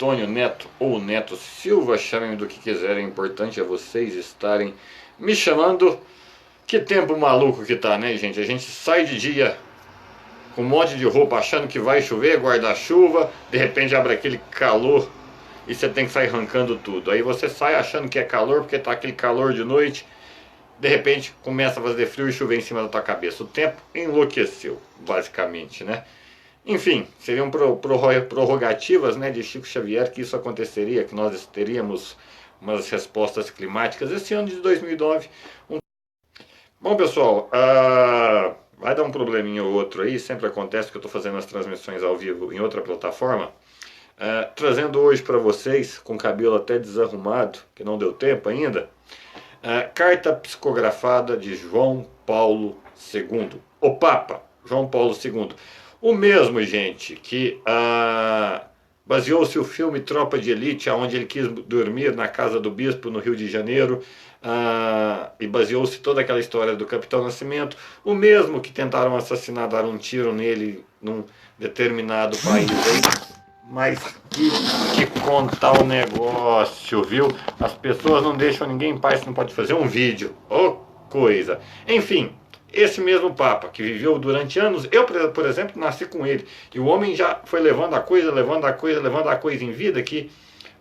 Antônio Neto ou Neto Silva, chamem do que quiserem, o importante é vocês estarem me chamando. Que tempo maluco que tá, né, gente? A gente sai de dia com um monte de roupa achando que vai chover, guarda-chuva, de repente abre aquele calor e você tem que sair arrancando tudo. Aí você sai achando que é calor porque tá aquele calor de noite, de repente começa a fazer frio e chover em cima da tua cabeça. O tempo enlouqueceu, basicamente, né? Enfim, seriam prorrogativas, né, de Chico Xavier que isso aconteceria, que nós teríamos umas respostas climáticas esse ano de 2009. Bom, pessoal, vai dar um probleminha ou outro aí, sempre acontece que eu estou fazendo as transmissões ao vivo em outra plataforma, trazendo hoje para vocês, com o cabelo até desarrumado, que não deu tempo ainda, carta psicografada de João Paulo II, o Papa João Paulo II. O mesmo, gente, que baseou-se o filme Tropa de Elite, onde ele quis dormir na casa do bispo no Rio de Janeiro, e baseou-se toda aquela história do Capitão Nascimento. O mesmo que tentaram assassinar, dar um tiro nele num determinado país aí. Mas que contar o negócio, viu? As pessoas não deixam ninguém em paz, não pode fazer um vídeo. Ô coisa. Enfim, esse mesmo Papa, que viveu durante anos, eu, por exemplo, nasci com ele. E o homem já foi levando a coisa, levando a coisa, levando a coisa em vida, que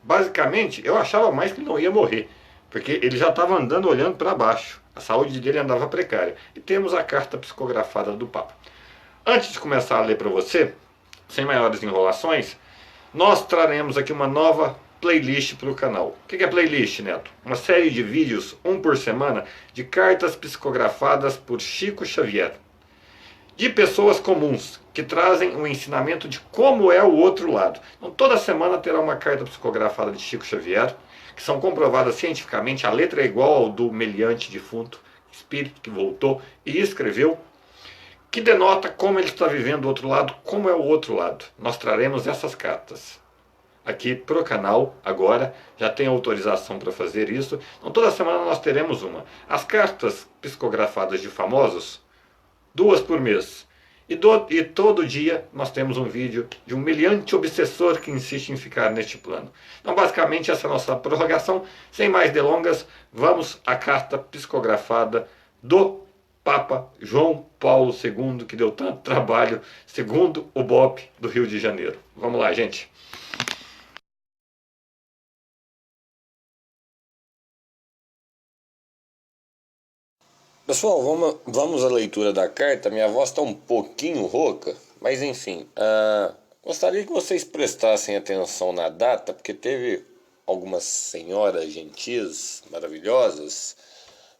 basicamente eu achava mais que ele não ia morrer. Porque ele já estava andando olhando para baixo. A saúde dele andava precária. E temos a carta psicografada do Papa. Antes de começar a ler para você, sem maiores enrolações, nós traremos aqui uma nova playlist para o canal. O que é playlist, Neto? Uma série de vídeos, um por semana, de cartas psicografadas por Chico Xavier. De pessoas comuns, que trazem um ensinamento de como é o outro lado. Então toda semana terá uma carta psicografada de Chico Xavier, que são comprovadas cientificamente, a letra é igual ao do meliante defunto, espírito que voltou e escreveu, que denota como ele está vivendo o outro lado, como é o outro lado. Nós traremos essas cartas aqui para o canal agora, já tem autorização para fazer isso. Então toda semana nós teremos uma. As cartas psicografadas de famosos, 2 por mês. E todo dia nós temos um vídeo de um meliante obsessor que insiste em ficar neste plano. Então basicamente essa é a nossa prorrogação. Sem mais delongas, vamos à carta psicografada do Papa João Paulo II, que deu tanto trabalho, segundo o BOP do Rio de Janeiro. Vamos lá, gente. Pessoal, vamos à leitura da carta. Minha voz está um pouquinho rouca, mas enfim. Gostaria que vocês prestassem atenção na data, porque teve algumas senhoras gentis, maravilhosas,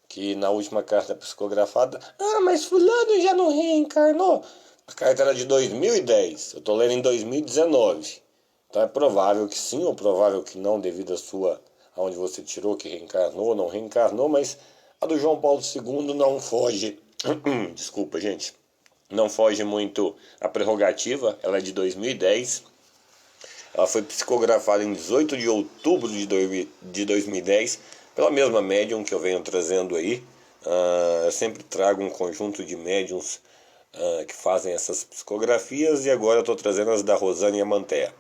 que na última carta psicografada, mas fulano já não reencarnou. A carta era de 2010, eu estou lendo em 2019. Então é provável que sim ou provável que não, devido aonde você tirou que reencarnou ou não reencarnou, mas a do João Paulo II não foge, desculpa gente, não foge muito a prerrogativa, ela é de 2010, ela foi psicografada em 18 de outubro de 2010, pela mesma médium que eu venho trazendo aí. Eu sempre trago um conjunto de médiums que fazem essas psicografias, e agora eu estou trazendo as da Rosânia Mantea.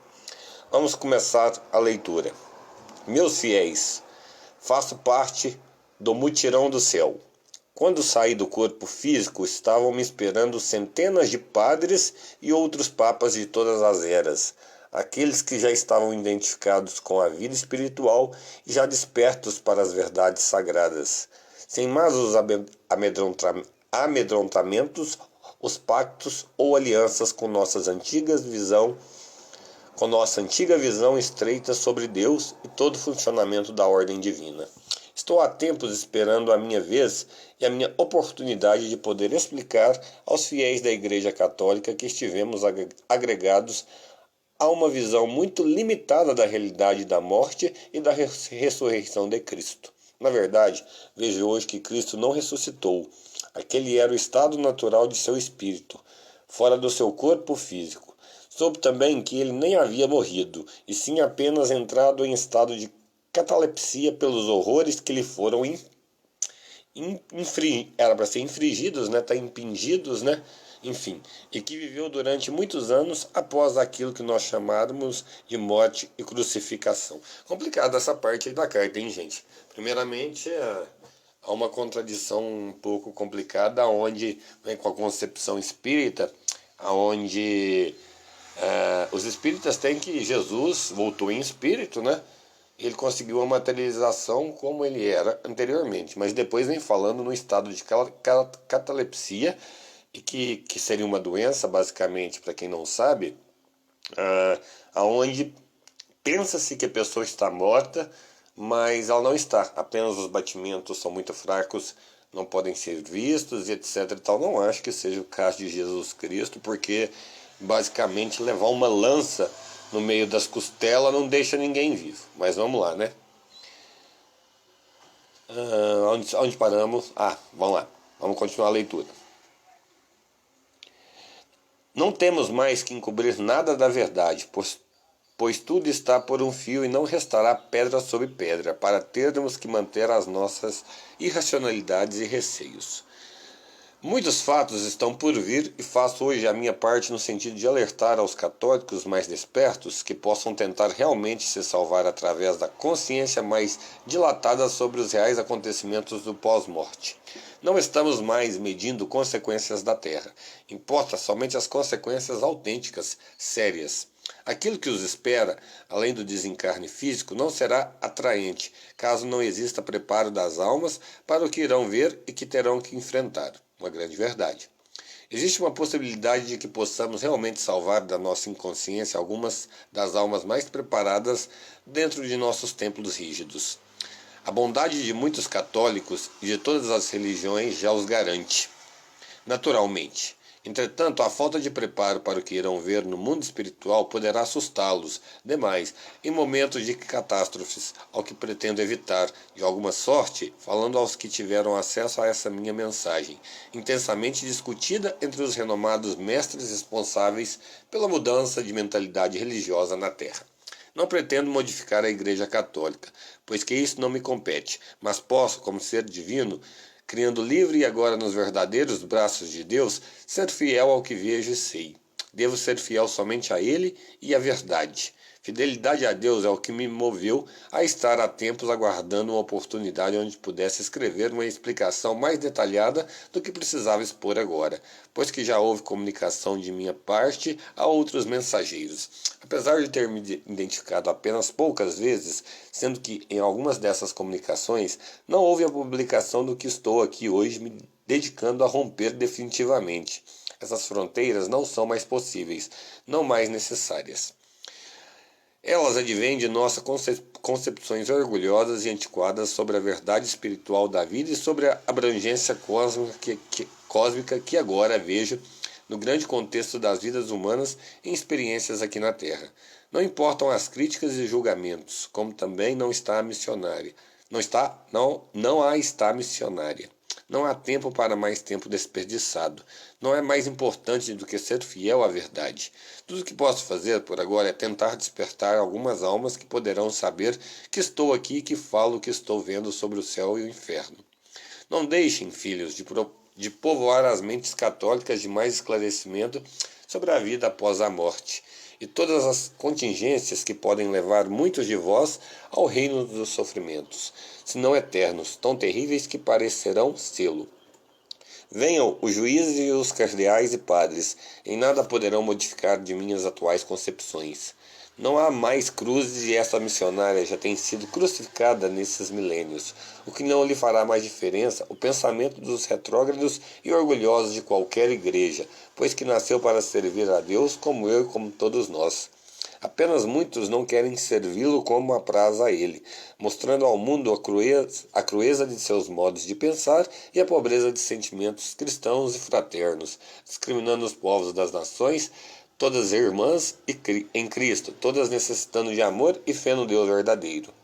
Vamos começar a leitura. Meus fiéis, faço parte do mutirão do céu. Quando saí do corpo físico, estavam me esperando centenas de padres e outros papas de todas as eras, aqueles que já estavam identificados com a vida espiritual e já despertos para as verdades sagradas. Sem mais os amedrontamentos, os pactos ou alianças com nossa antiga visão estreita sobre Deus e todo o funcionamento da ordem divina. Estou há tempos esperando a minha vez e a minha oportunidade de poder explicar aos fiéis da Igreja Católica que estivemos agregados a uma visão muito limitada da realidade da morte e da ressurreição de Cristo. Na verdade, vejo hoje que Cristo não ressuscitou. Aquele era o estado natural de seu espírito, fora do seu corpo físico. Soube também que ele nem havia morrido, e sim apenas entrado em estado de catalepsia pelos horrores que lhe foram era para ser infligidos, né? Impingidos, né? enfim, e que viveu durante muitos anos após aquilo que nós chamamos de morte e crucificação. Complicada essa parte aí da carta, hein, gente? Primeiramente, há uma contradição um pouco complicada, onde vem com a concepção espírita, onde os espíritas têm que Jesus voltou em espírito, né? Ele conseguiu a materialização como ele era anteriormente, mas depois vem falando no estado de catalepsia, e que seria uma doença, basicamente, para quem não sabe, aonde pensa-se que a pessoa está morta, mas ela não está. Apenas os batimentos são muito fracos, não podem ser vistos e etc. e tal. Não acho que seja o caso de Jesus Cristo, porque basicamente levar uma lança no meio das costelas não deixa ninguém vivo. Mas vamos lá, né? Onde paramos? Vamos lá. Vamos continuar a leitura. Não temos mais que encobrir nada da verdade, pois tudo está por um fio e não restará pedra sobre pedra, para termos que manter as nossas irracionalidades e receios. Muitos fatos estão por vir e faço hoje a minha parte no sentido de alertar aos católicos mais despertos que possam tentar realmente se salvar através da consciência mais dilatada sobre os reais acontecimentos do pós-morte. Não estamos mais medindo consequências da Terra. Importa somente as consequências autênticas, sérias. Aquilo que os espera, além do desencarne físico, não será atraente, caso não exista preparo das almas para o que irão ver e que terão que enfrentar. Uma grande verdade. Existe uma possibilidade de que possamos realmente salvar da nossa inconsciência algumas das almas mais preparadas dentro de nossos templos rígidos. A bondade de muitos católicos e de todas as religiões já os garante, naturalmente. Entretanto, a falta de preparo para o que irão ver no mundo espiritual poderá assustá-los demais em momentos de catástrofes, ao que pretendo evitar, de alguma sorte, falando aos que tiveram acesso a essa minha mensagem, intensamente discutida entre os renomados mestres responsáveis pela mudança de mentalidade religiosa na Terra. Não pretendo modificar a Igreja Católica, pois que isso não me compete, mas posso, como ser divino, criando livre e agora nos verdadeiros braços de Deus, ser fiel ao que vejo e sei. Devo ser fiel somente a Ele e à verdade. Fidelidade a Deus é o que me moveu a estar há tempos aguardando uma oportunidade onde pudesse escrever uma explicação mais detalhada do que precisava expor agora, pois que já houve comunicação de minha parte a outros mensageiros. Apesar de ter me identificado apenas poucas vezes, sendo que em algumas dessas comunicações não houve a publicação do que estou aqui hoje me dedicando a romper definitivamente. Essas fronteiras não são mais possíveis, não mais necessárias. Elas advêm de nossas concepções orgulhosas e antiquadas sobre a verdade espiritual da vida e sobre a abrangência cósmica que agora vejo no grande contexto das vidas humanas em experiências aqui na Terra. Não importam as críticas e julgamentos, como também não está a missionária. Não há está missionária. Não há tempo para mais tempo desperdiçado. Não é mais importante do que ser fiel à verdade. Tudo o que posso fazer por agora é tentar despertar algumas almas que poderão saber que estou aqui e que falo o que estou vendo sobre o céu e o inferno. Não deixem, filhos, de povoar as mentes católicas de mais esclarecimento sobre a vida após a morte e todas as contingências que podem levar muitos de vós ao reino dos sofrimentos, se não eternos, tão terríveis que parecerão sê-lo. Venham os juízes e os cardeais e padres, em nada poderão modificar de minhas atuais concepções. Não há mais cruzes e essa missionária já tem sido crucificada nesses milênios, o que não lhe fará mais diferença o pensamento dos retrógrados e orgulhosos de qualquer igreja, pois que nasceu para servir a Deus como eu e como todos nós. Apenas muitos não querem servi-lo como apraz a ele, mostrando ao mundo a crueza de seus modos de pensar e a pobreza de sentimentos cristãos e fraternos, discriminando os povos das nações, todas irmãs em Cristo, todas necessitando de amor e fé no Deus verdadeiro.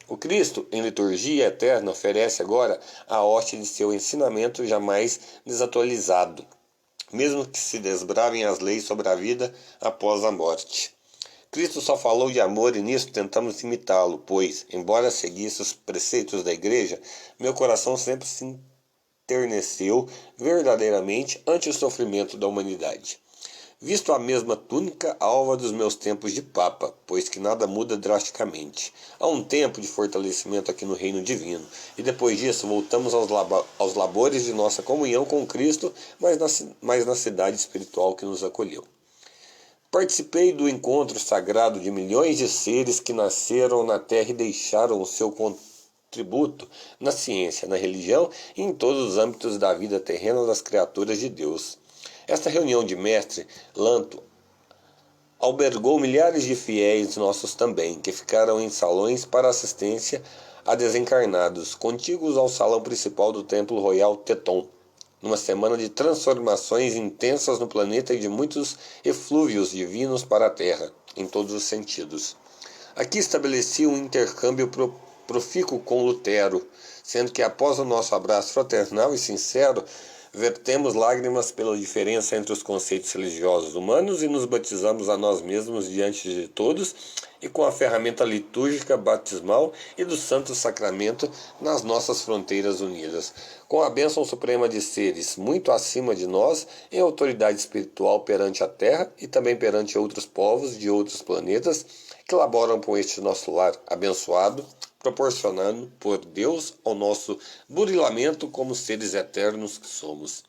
O Cristo, em liturgia eterna, oferece agora a hoste de seu ensinamento jamais desatualizado, mesmo que se desbravem as leis sobre a vida após a morte. Cristo só falou de amor e nisso tentamos imitá-lo, pois, embora seguisse os preceitos da igreja, meu coração sempre se enterneceu verdadeiramente ante o sofrimento da humanidade. Visto a mesma túnica alva dos meus tempos de Papa, pois que nada muda drasticamente. Há um tempo de fortalecimento aqui no reino divino, e depois disso voltamos aos labores de nossa comunhão com Cristo, mas na cidade espiritual que nos acolheu. Participei do encontro sagrado de milhões de seres que nasceram na Terra e deixaram o seu contributo na ciência, na religião e em todos os âmbitos da vida terrena das criaturas de Deus. Esta reunião de mestre Lanto albergou milhares de fiéis nossos também, que ficaram em salões para assistência a desencarnados, contíguos ao salão principal do Templo Royal Teton, numa semana de transformações intensas no planeta e de muitos eflúvios divinos para a Terra, em todos os sentidos. Aqui estabeleci um intercâmbio profícuo com Lutero, sendo que após o nosso abraço fraternal e sincero, vertemos lágrimas pela diferença entre os conceitos religiosos humanos e nos batizamos a nós mesmos diante de todos e com a ferramenta litúrgica batismal e do Santo Sacramento nas nossas fronteiras unidas, com a bênção suprema de seres muito acima de nós em autoridade espiritual perante a Terra e também perante outros povos de outros planetas que laboram com este nosso lar abençoado, proporcionando por Deus ao nosso burilamento como seres eternos que somos.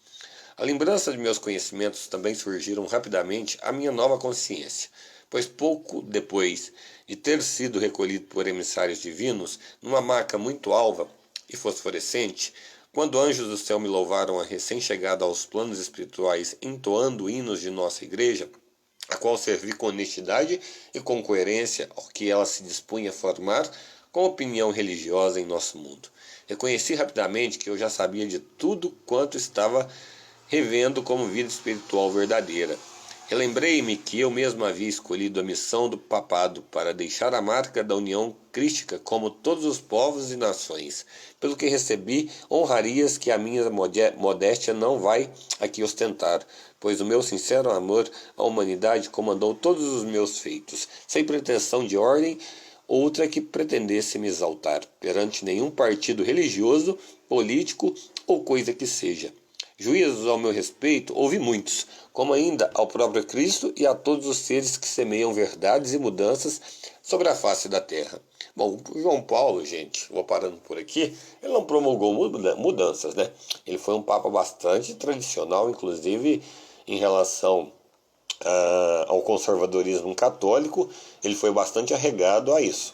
A lembrança de meus conhecimentos também surgiram rapidamente à minha nova consciência, pois pouco depois de ter sido recolhido por emissários divinos numa maca muito alva e fosforescente, quando anjos do céu me louvaram a recém-chegada aos planos espirituais entoando hinos de nossa igreja, a qual servi com honestidade e com coerência ao que ela se dispunha a formar com opinião religiosa em nosso mundo. Reconheci rapidamente que eu já sabia de tudo quanto estava revendo como vida espiritual verdadeira. Relembrei-me que eu mesmo havia escolhido a missão do papado para deixar a marca da união crística como todos os povos e nações, pelo que recebi honrarias que a minha modéstia não vai aqui ostentar, pois o meu sincero amor à humanidade comandou todos os meus feitos, sem pretensão de ordem outra que pretendesse me exaltar perante nenhum partido religioso, político ou coisa que seja. Juízos ao meu respeito houve muitos, como ainda ao próprio Cristo e a todos os seres que semeiam verdades e mudanças sobre a face da terra. Bom, o João Paulo, gente, vou parando por aqui, ele não promulgou mudanças, né? Ele foi um papa bastante tradicional, inclusive em relação ao conservadorismo católico, ele foi bastante arregado a isso.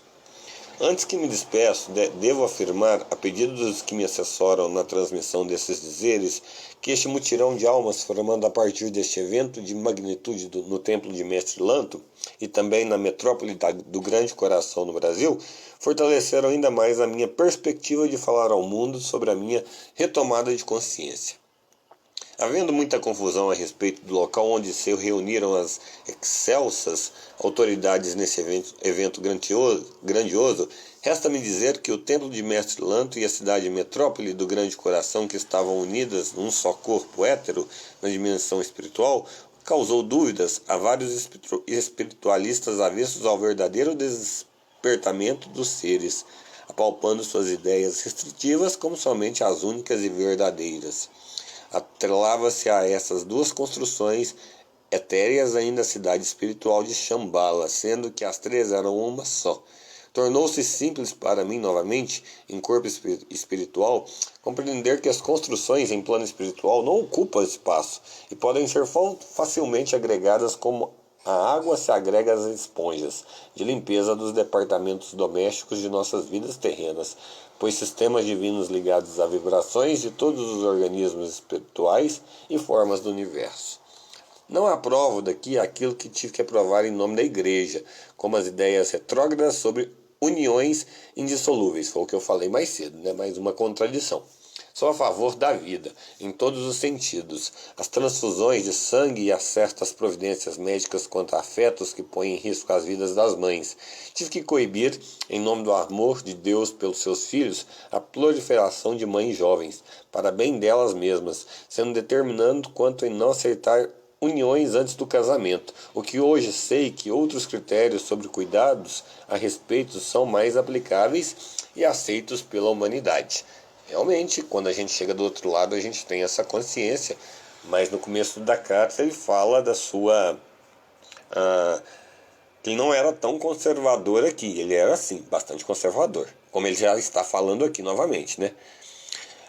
Antes que me despeço, devo afirmar, a pedido dos que me assessoram na transmissão desses dizeres, que este mutirão de almas formando a partir deste evento de magnitude no Templo de Mestre Lanto e também na metrópole do Grande Coração no Brasil, fortaleceram ainda mais a minha perspectiva de falar ao mundo sobre a minha retomada de consciência. Havendo muita confusão a respeito do local onde se reuniram as excelsas autoridades nesse evento grandioso, resta-me dizer que o Templo de Mestre Lanto e a cidade metrópole do Grande Coração, que estavam unidas num só corpo hétero na dimensão espiritual, causou dúvidas a vários espiritualistas avessos ao verdadeiro despertamento dos seres, apalpando suas ideias restritivas como somente as únicas e verdadeiras. Atrelava-se a essas duas construções etéreas ainda a cidade espiritual de Shambhala, sendo que as três eram uma só. Tornou-se simples para mim novamente, em corpo espiritual, compreender que as construções em plano espiritual não ocupam espaço e podem ser facilmente agregadas como a água se agrega às esponjas de limpeza dos departamentos domésticos de nossas vidas terrenas, pois sistemas divinos ligados a vibrações de todos os organismos espirituais e formas do universo. Não aprovo daqui aquilo que tive que aprovar em nome da Igreja, como as ideias retrógradas sobre uniões indissolúveis. Foi o que eu falei mais cedo, né? Mais uma contradição. Sou a favor da vida, em todos os sentidos. As transfusões de sangue e as certas providências médicas quanto a fetos que põem em risco as vidas das mães. Tive que coibir, em nome do amor de Deus pelos seus filhos, a proliferação de mães jovens, para bem delas mesmas, sendo determinando quanto em não aceitar uniões antes do casamento, o que hoje sei que outros critérios sobre cuidados a respeito são mais aplicáveis e aceitos pela humanidade. Realmente, quando a gente chega do outro lado, a gente tem essa consciência, mas no começo da carta ele fala da sua... que ele não era tão conservador aqui, ele era sim, bastante conservador, como ele já está falando aqui novamente, né?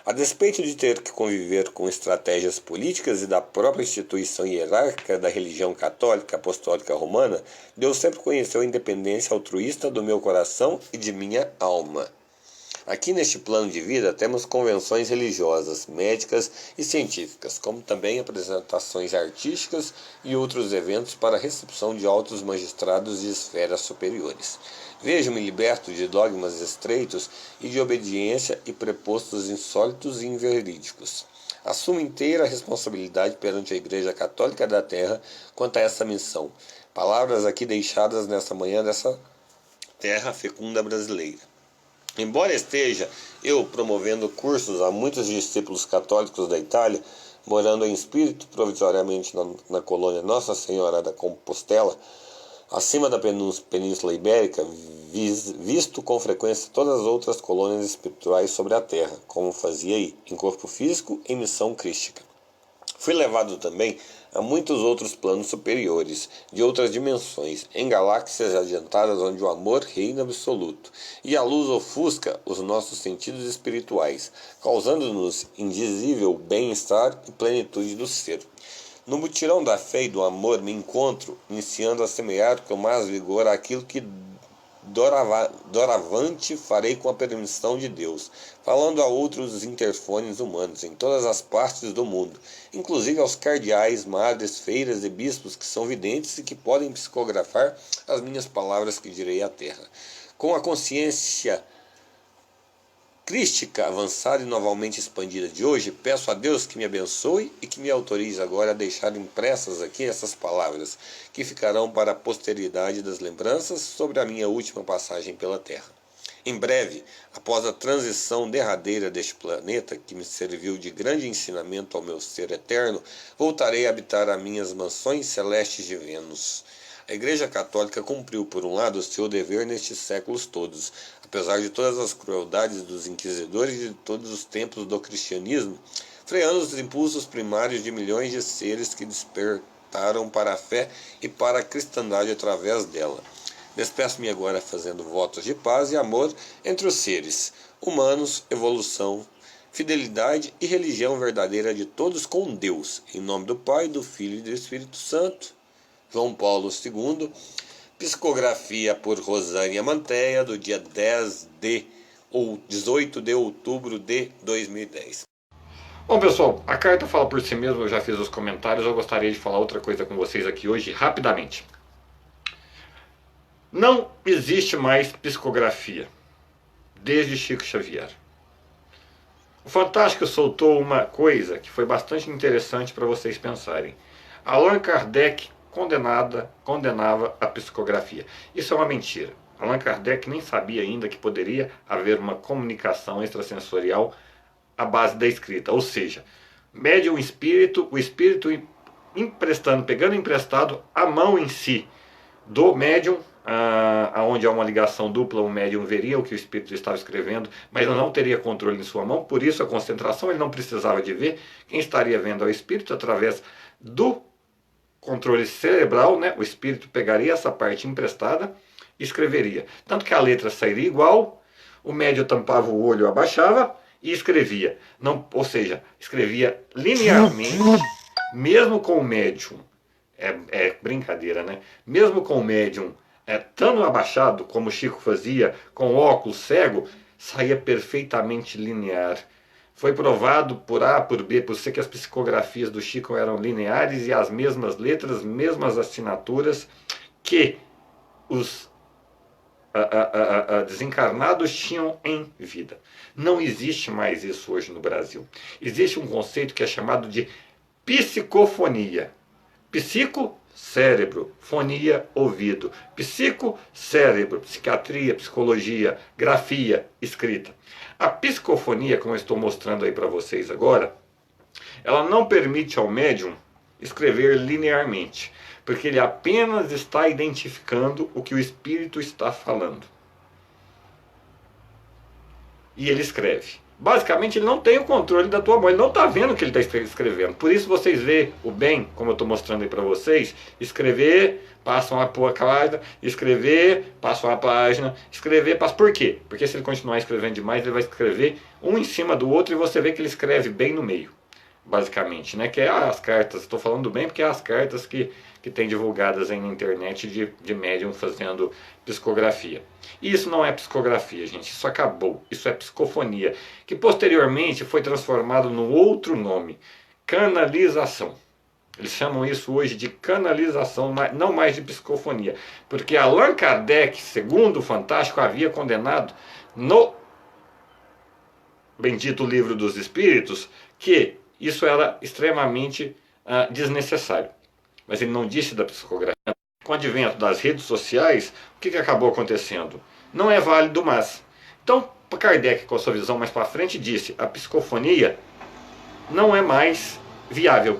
A despeito de ter que conviver com estratégias políticas e da própria instituição hierárquica da religião católica apostólica romana, Deus sempre conheceu a independência altruísta do meu coração e de minha alma. Aqui neste plano de vida temos convenções religiosas, médicas e científicas, como também apresentações artísticas e outros eventos para a recepção de altos magistrados de esferas superiores. Vejo-me liberto de dogmas estreitos e de obediência e prepostos insólitos e inverídicos. Assumo inteira responsabilidade perante a Igreja Católica da Terra quanto a essa missão. Palavras aqui deixadas nessa manhã dessa terra fecunda brasileira. Embora esteja eu promovendo cursos a muitos discípulos católicos da Itália, morando em espírito provisoriamente na colônia Nossa Senhora da Compostela, acima da Península Ibérica, visto com frequência todas as outras colônias espirituais sobre a Terra, como fazia aí, em corpo físico, em missão crística. Fui levado também a muitos outros planos superiores, de outras dimensões, em galáxias adiantadas onde o amor reina absoluto, e a luz ofusca os nossos sentidos espirituais, causando-nos indizível bem-estar e plenitude do ser. No mutirão da fé e do amor me encontro, iniciando a semear com mais vigor aquilo que doravante farei com a permissão de Deus, falando a outros interfones humanos em todas as partes do mundo, inclusive aos cardeais, madres, feiras e bispos que são videntes e que podem psicografar as minhas palavras que direi à terra. Com a consciência crística avançada e novamente expandida de hoje, peço a Deus que me abençoe e que me autorize agora a deixar impressas aqui essas palavras, que ficarão para a posteridade das lembranças sobre a minha última passagem pela Terra. Em breve, após a transição derradeira deste planeta, que me serviu de grande ensinamento ao meu ser eterno, voltarei a habitar as minhas mansões celestes de Vênus. A Igreja Católica cumpriu, por um lado, o seu dever nestes séculos todos, apesar de todas as crueldades dos inquisidores e de todos os tempos do cristianismo, freando os impulsos primários de milhões de seres que despertaram para a fé e para a cristandade através dela. Despeço-me agora fazendo votos de paz e amor entre os seres humanos, evolução, fidelidade e religião verdadeira de todos com Deus, em nome do Pai, do Filho e do Espírito Santo. João Paulo II, psicografia por Rosânia Manteia, do dia 18 de outubro de 2010. Bom, pessoal, a carta fala por si mesma, eu já fiz os comentários, eu gostaria de falar outra coisa com vocês aqui hoje, rapidamente. Não existe mais psicografia, desde Chico Xavier. O Fantástico soltou uma coisa que foi bastante interessante para vocês pensarem. Allan Kardec condenava a psicografia. Isso é uma mentira. Allan Kardec nem sabia ainda que poderia haver uma comunicação extrasensorial à base da escrita. Ou seja, médium espírito, o espírito pegando emprestado a mão em si do médium, onde há uma ligação dupla, o médium veria o que o espírito estava escrevendo, mas ele não teria controle em sua mão, por isso a concentração, ele não precisava de ver. Quem estaria vendo ao espírito através do controle cerebral, né? O espírito pegaria essa parte emprestada e escreveria. Tanto que a letra sairia igual, o médium tampava o olho, abaixava e escrevia. Não, ou seja, escrevia linearmente, mesmo com o médium. É brincadeira, né? Mesmo com o médium estando abaixado, como o Chico fazia, com óculos cego, saía perfeitamente linear. Foi provado por A, por B, por C, que as psicografias do Chico eram lineares e as mesmas letras, mesmas assinaturas que os desencarnados tinham em vida. Não existe mais isso hoje no Brasil. Existe um conceito que é chamado de psicofonia. Psico, cérebro, fonia, ouvido. Psico, cérebro, psiquiatria, psicologia, grafia, escrita. A psicofonia, como eu estou mostrando aí para vocês agora, ela não permite ao médium escrever linearmente, porque ele apenas está identificando o que o espírito está falando. E ele escreve. Basicamente, ele não tem o controle da tua mão, ele não está vendo o que ele está escrevendo. Por isso vocês veem o bem, como eu estou mostrando aí para vocês, escrever, passa uma página, escrever, passa uma página, escrever, passa. Por quê? Porque se ele continuar escrevendo demais, ele vai escrever um em cima do outro e você vê que ele escreve bem no meio. Basicamente, né? Que é as cartas, estou falando bem porque é as cartas que tem divulgadas aí na internet de médium fazendo psicografia. E isso não é psicografia, gente, isso acabou, isso é psicofonia, que posteriormente foi transformado num outro nome, canalização. Eles chamam isso hoje de canalização, não mais de psicofonia, porque Allan Kardec, segundo o Fantástico, havia condenado no bendito Livro dos Espíritos que isso era extremamente desnecessário. Mas ele não disse da psicografia. Com o advento das redes sociais, o que acabou acontecendo? Não é válido mais. Então, Kardec, com a sua visão mais para frente, disse: a psicofonia não é mais viável.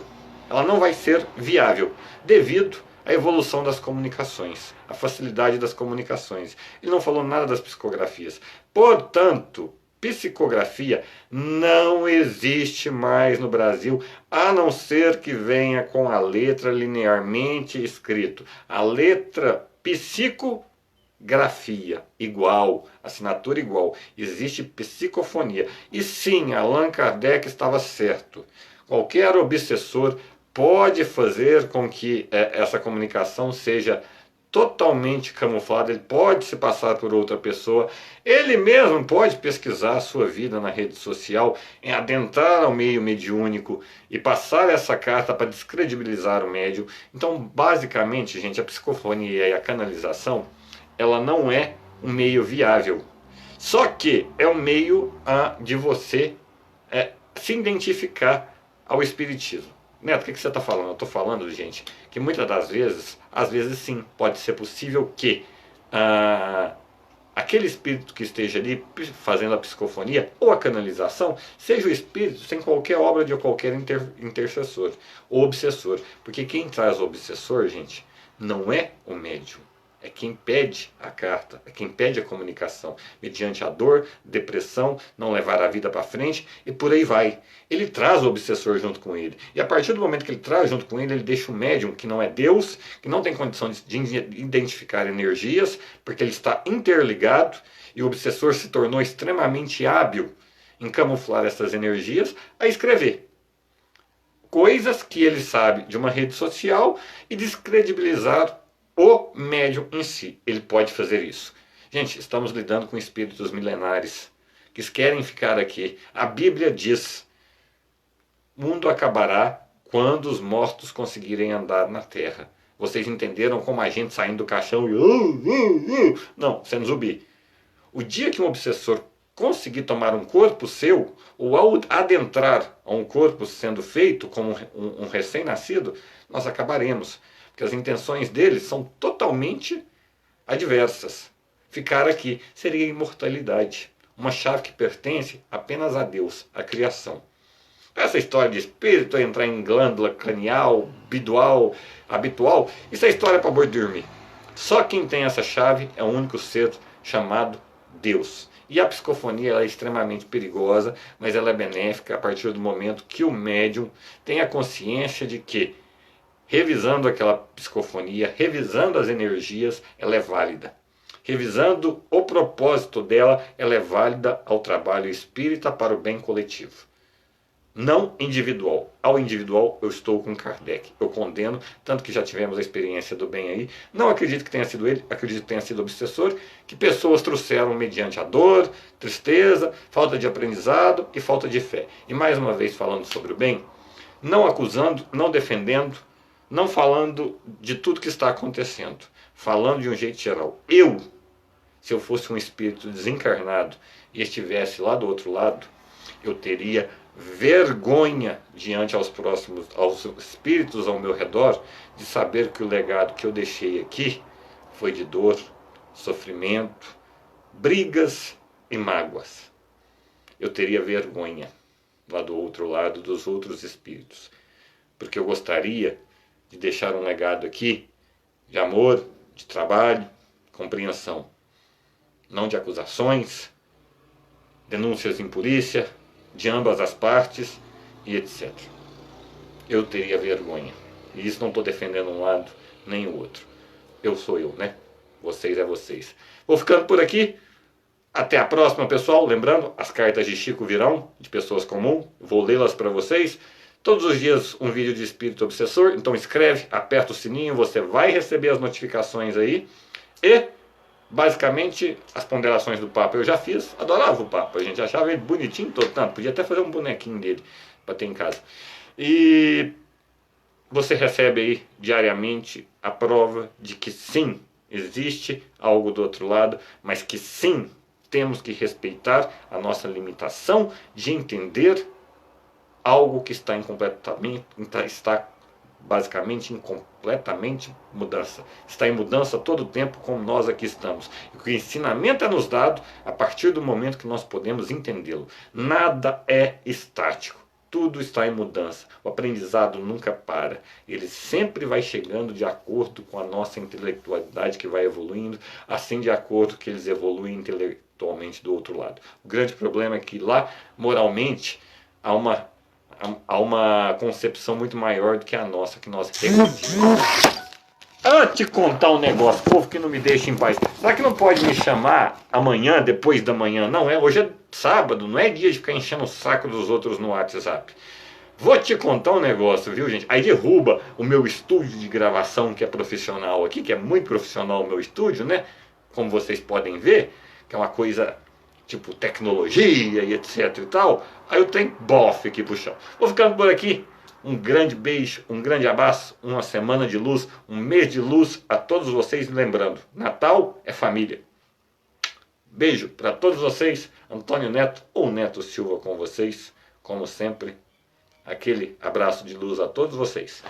Ela não vai ser viável devido à evolução das comunicações, à facilidade das comunicações. Ele não falou nada das psicografias. Portanto, psicografia não existe mais no Brasil, a não ser que venha com a letra linearmente escrito. A letra psicografia igual, assinatura igual. Existe psicofonia. E sim, Allan Kardec estava certo. Qualquer obsessor pode fazer com que essa comunicação seja totalmente camuflado, ele pode se passar por outra pessoa, ele mesmo pode pesquisar a sua vida na rede social, em adentrar ao meio mediúnico e passar essa carta para descredibilizar o médium. Então, basicamente, gente, a psicofonia e a canalização, ela não é um meio viável. Só que é um meio de você se identificar ao espiritismo. Neto, o que você está falando? Eu estou falando, gente, que muitas das vezes, às vezes sim, pode ser possível que aquele espírito que esteja ali fazendo a psicofonia ou a canalização seja o espírito sem qualquer obra de qualquer intercessor ou obsessor. Porque quem traz o obsessor, gente, não é o médium. É quem pede a carta, é quem pede a comunicação, mediante a dor, depressão, não levar a vida para frente e por aí vai. Ele traz o obsessor junto com ele. E a partir do momento que ele traz junto com ele, ele deixa o médium, que não é Deus, que não tem condição de identificar energias, porque ele está interligado e o obsessor se tornou extremamente hábil em camuflar essas energias, a escrever coisas que ele sabe de uma rede social e descredibilizar o médium em si. Ele pode fazer isso. Gente, estamos lidando com espíritos milenares que querem ficar aqui. A Bíblia diz: o mundo acabará quando os mortos conseguirem andar na terra. Vocês entenderam como a gente saindo do caixão e não, sendo zumbi. O dia que um obsessor conseguir tomar um corpo seu, ou ao adentrar a um corpo sendo feito como um recém-nascido, nós acabaremos. Porque as intenções deles são totalmente adversas. Ficar aqui seria imortalidade. Uma chave que pertence apenas a Deus, a criação. Essa história de espírito, entrar em glândula cranial, bidual, habitual, isso é história para boi dormir. Só quem tem essa chave é o único ser chamado Deus. E a psicofonia ela é extremamente perigosa, mas ela é benéfica a partir do momento que o médium tem a consciência de que, revisando aquela psicofonia, revisando as energias, ela é válida. Revisando o propósito dela, ela é válida ao trabalho espírita para o bem coletivo. Não individual. Ao individual eu estou com Kardec. Eu condeno, tanto que já tivemos a experiência do bem aí. Não acredito que tenha sido ele, acredito que tenha sido o obsessor, que pessoas trouxeram mediante a dor, tristeza, falta de aprendizado e falta de fé. E mais uma vez falando sobre o bem, não acusando, não defendendo, não falando de tudo que está acontecendo, falando de um jeito geral. Se eu fosse um espírito desencarnado e estivesse lá do outro lado, eu teria vergonha diante aos espíritos ao meu redor de saber que o legado que eu deixei aqui foi de dor, sofrimento, brigas e mágoas. Eu teria vergonha lá do outro lado dos outros espíritos, porque eu gostaria de deixar um legado aqui de amor, de trabalho, compreensão, não de acusações, denúncias em polícia, de ambas as partes e etc. Eu teria vergonha. E isso não estou defendendo um lado nem o outro. Eu sou eu, né? Vocês é vocês. Vou ficando por aqui. Até a próxima, pessoal. Lembrando, as cartas de Chico virão, de pessoas comuns. Vou lê-las para vocês. Todos os dias um vídeo de espírito obsessor. Então escreve, aperta o sininho, você vai receber as notificações aí. E, basicamente, as ponderações do Papa eu já fiz. Adorava o Papa, a gente achava ele bonitinho todo tanto. Podia até fazer um bonequinho dele para ter em casa. E você recebe aí diariamente a prova de que sim, existe algo do outro lado, mas que sim, temos que respeitar a nossa limitação de entender algo que está basicamente em completamente mudança. Está em mudança todo o tempo, como nós aqui estamos. E o ensinamento é nos dado a partir do momento que nós podemos entendê-lo. Nada é estático. Tudo está em mudança. O aprendizado nunca para. Ele sempre vai chegando de acordo com a nossa intelectualidade que vai evoluindo, assim de acordo que eles evoluem intelectualmente do outro lado. O grande problema é que lá, moralmente, há uma concepção muito maior do que a nossa, que nós regredimos. Antes de contar um negócio, povo que não me deixa em paz. Será que não pode me chamar amanhã, depois da manhã? Não, hoje é sábado, não é dia de ficar enchendo o saco dos outros no WhatsApp. Vou te contar um negócio, viu, gente? Aí derruba o meu estúdio de gravação, que é profissional aqui, que é muito profissional o meu estúdio, né? Como vocês podem ver, que é uma coisa tipo tecnologia e etc e tal. Aí eu tenho bofe aqui pro chão. Vou ficando por aqui. Um grande beijo, um grande abraço, uma semana de luz, um mês de luz a todos vocês. Lembrando, Natal é família. Beijo para todos vocês. Antônio Neto ou Neto Silva com vocês. Como sempre, aquele abraço de luz a todos vocês.